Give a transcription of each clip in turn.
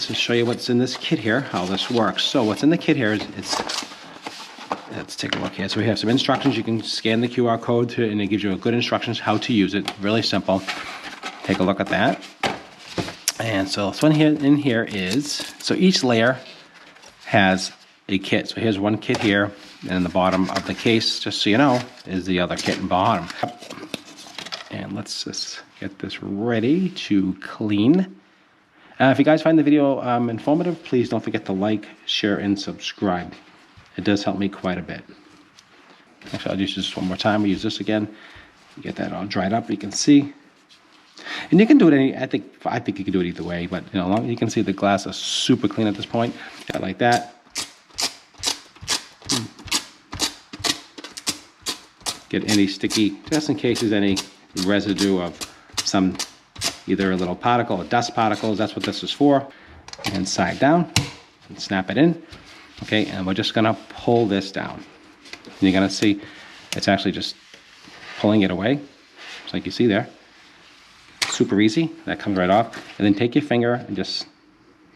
To show you what's in this kit here, how this works. So what's in the kit here is let's take a look here. So we have some instructions. You can scan the QR code to, and it gives you a good instructions how to use it. Really simple. Take a look at that. And so this one here in here is, so each layer has a kit. So here's one kit here, and in the bottom of the case, just so you know, is the other kit in bottom. And let's just get this ready to clean. If you guys find the video informative, please don't forget to like, share, and subscribe. It does help me quite a bit. Actually, I'll use this one more time. We use this again. Get that all dried up. You can see, and you can do it I think you can do it either way. But you know, you can see the glass is super clean at this point. Got like that. Get any sticky, just in case there's any residue of some. Either a little particle or dust particles, that's what this is for. And side down, and snap it in. Okay, and we're just gonna pull this down. And you're gonna see it's actually just pulling it away, just like you see there. Super easy, that comes right off. And then take your finger and just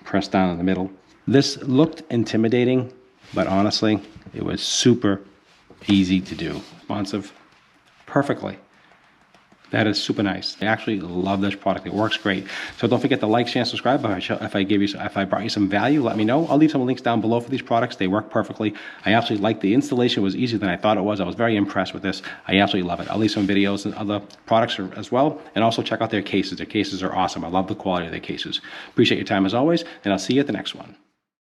press down in the middle. This looked intimidating, but honestly, it was super easy to do. Responsive perfectly. That is super nice. I actually love this product. It works great. So don't forget to like, share, and subscribe. If I brought you some value, let me know. I'll leave some links down below for these products. They work perfectly. I absolutely like the installation. Was easier than I thought it was. I was very impressed with this. I absolutely love it. I'll leave some videos and other products as well. And also check out their cases. Their cases are awesome. I love the quality of their cases. Appreciate your time as always, and I'll see you at the next one.